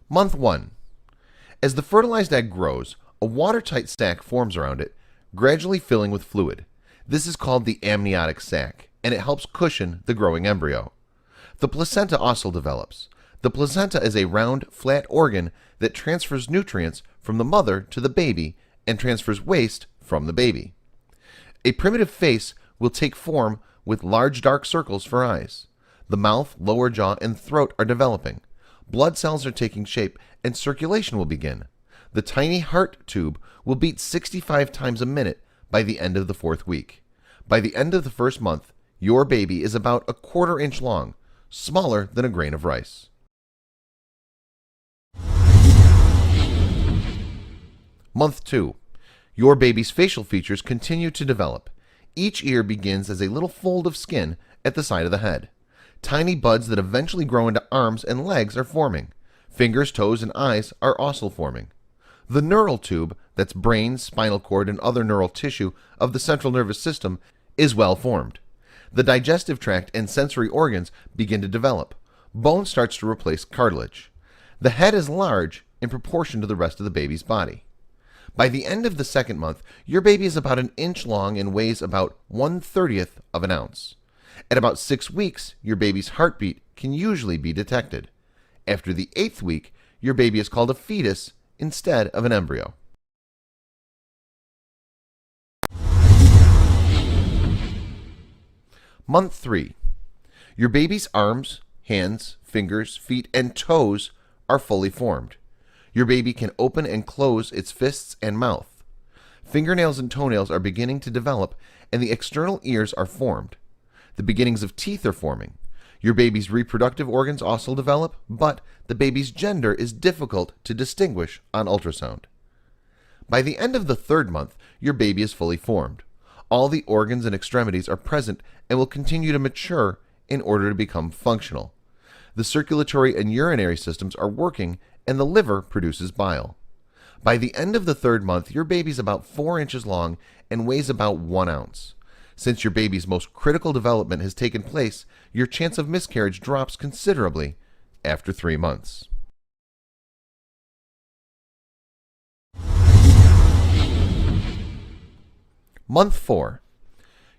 Month 1. As the fertilized egg grows, a watertight sac forms around it, gradually filling with fluid. This is called the amniotic sac, and it helps cushion the growing embryo. The placenta also develops. The placenta is a round, flat organ that transfers nutrients from the mother to the baby and transfers waste from the baby. A primitive face will take form with large dark circles for eyes. The mouth, lower jaw, and throat are developing. Blood cells are taking shape and circulation will begin. The tiny heart tube will beat 65 times a minute by the end of the 4th week. By the end of the 1st month, your baby is about a 1/4 inch long, smaller than a grain of rice. Month 2. Your baby's facial features continue to develop. Each ear begins as a little fold of skin at the side of the head. Tiny buds that eventually grow into arms and legs are forming. Fingers, toes, and eyes are also forming. The neural tube, that's brain, spinal cord, and other neural tissue of the central nervous system, is well formed. The digestive tract and sensory organs begin to develop. Bone starts to replace cartilage. The head is large in proportion to the rest of the baby's body. By the end of the 2nd month, your baby is about an inch long and weighs about 1/30th of an ounce. At about 6 weeks, your baby's heartbeat can usually be detected. After the 8th week, your baby is called a fetus instead of an embryo. Month 3. Your baby's arms, hands, fingers, feet, and toes are fully formed. Your baby can open and close its fists and mouth. Fingernails and toenails are beginning to develop, and the external ears are formed. The beginnings of teeth are forming. Your baby's reproductive organs also develop, but the baby's gender is difficult to distinguish on ultrasound. By the end of the 3rd month, your baby is fully formed. All the organs and extremities are present and will continue to mature in order to become functional. The circulatory and urinary systems are working, and the liver produces bile. By the end of the 3rd month, your baby is about 4 inches long and weighs about 1 ounce. Since your baby's most critical development has taken place, your chance of miscarriage drops considerably after 3 months. Month 4.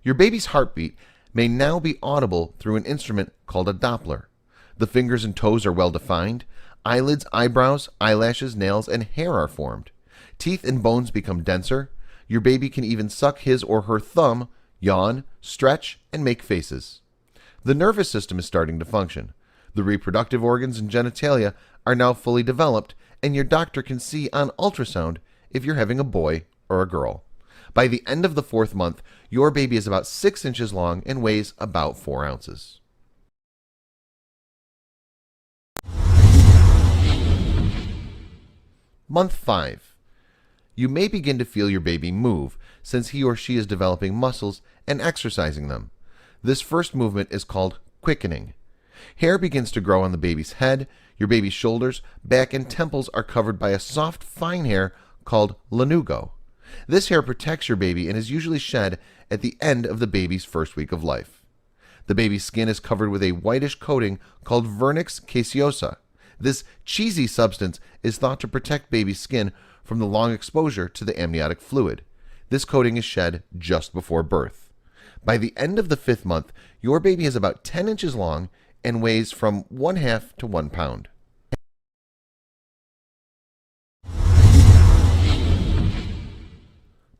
Your baby's heartbeat may now be audible through an instrument called a Doppler. The fingers and toes are well defined. Eyelids, eyebrows, eyelashes, nails, and hair are formed. Teeth and bones become denser. Your baby can even suck his or her thumb, yawn, stretch, and make faces. The nervous system is starting to function. The reproductive organs and genitalia are now fully developed, and your doctor can see on ultrasound if you're having a boy or a girl. By the end of the 4th month, your baby is about 6 inches long and weighs about 4 ounces. Month 5. You may begin to feel your baby move since he or she is developing muscles and exercising them. This first movement is called quickening. Hair begins to grow on the baby's head. Your baby's shoulders, back, and temples are covered by a soft, fine hair called lanugo. This hair protects your baby and is usually shed at the end of the baby's 1st week of life. The baby's skin is covered with a whitish coating called vernix caseosa. This cheesy substance is thought to protect baby's skin from the long exposure to the amniotic fluid. This coating is shed just before birth. By the end of the 5th month, your baby is about 10 inches long and weighs from 1/2 to 1 pound.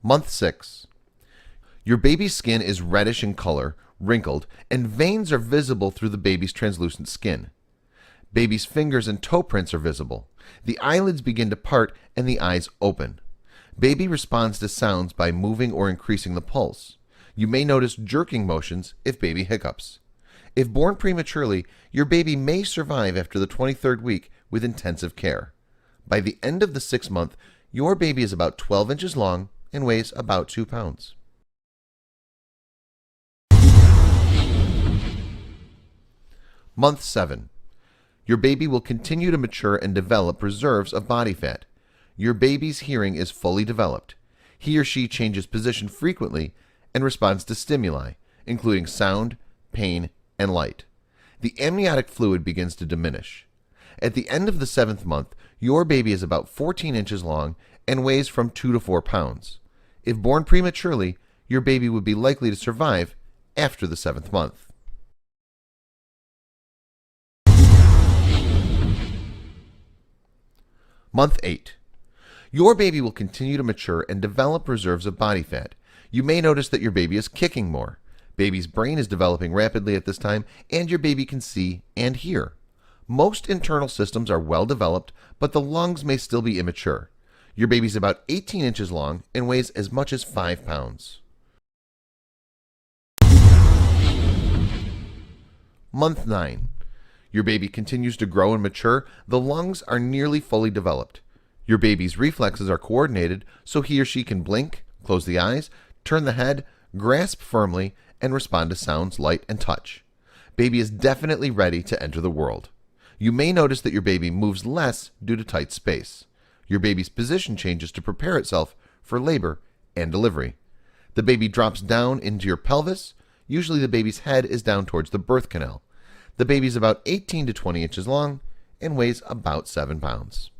Month 6. Your baby's skin is reddish in color, wrinkled, and veins are visible through the baby's translucent skin. Baby's fingers and toe prints are visible. The eyelids begin to part and the eyes open. Baby responds to sounds by moving or increasing the pulse. You may notice jerking motions if baby hiccups. If born prematurely, your baby may survive after the 23rd week with intensive care. By the end of the 6th month, your baby is about 12 inches long and weighs about 2 pounds. Month 7. Your baby will continue to mature and develop reserves of body fat. Your baby's hearing is fully developed. He or she changes position frequently and responds to stimuli, including sound, pain, and light. The amniotic fluid begins to diminish. At the end of the 7th month, your baby is about 14 inches long and weighs from 2 to 4 pounds. If born prematurely, your baby would be likely to survive after the 7th month. Month 8. Your baby will continue to mature and develop reserves of body fat. You may notice that your baby is kicking more. Baby's brain is developing rapidly at this time, and your baby can see and hear. Most internal systems are well developed, but the lungs may still be immature. Your baby's about 18 inches long and weighs as much as 5 pounds. Month 9. Your baby continues to grow and mature. The lungs are nearly fully developed. Your baby's reflexes are coordinated so he or she can blink, close the eyes, turn the head, grasp firmly, and respond to sounds, light, and touch. Baby is definitely ready to enter the world. You may notice that your baby moves less due to tight space. Your baby's position changes to prepare itself for labor and delivery. The baby drops down into your pelvis. Usually the baby's head is down towards the birth canal. The baby is about 18 to 20 inches long and weighs about 7 pounds.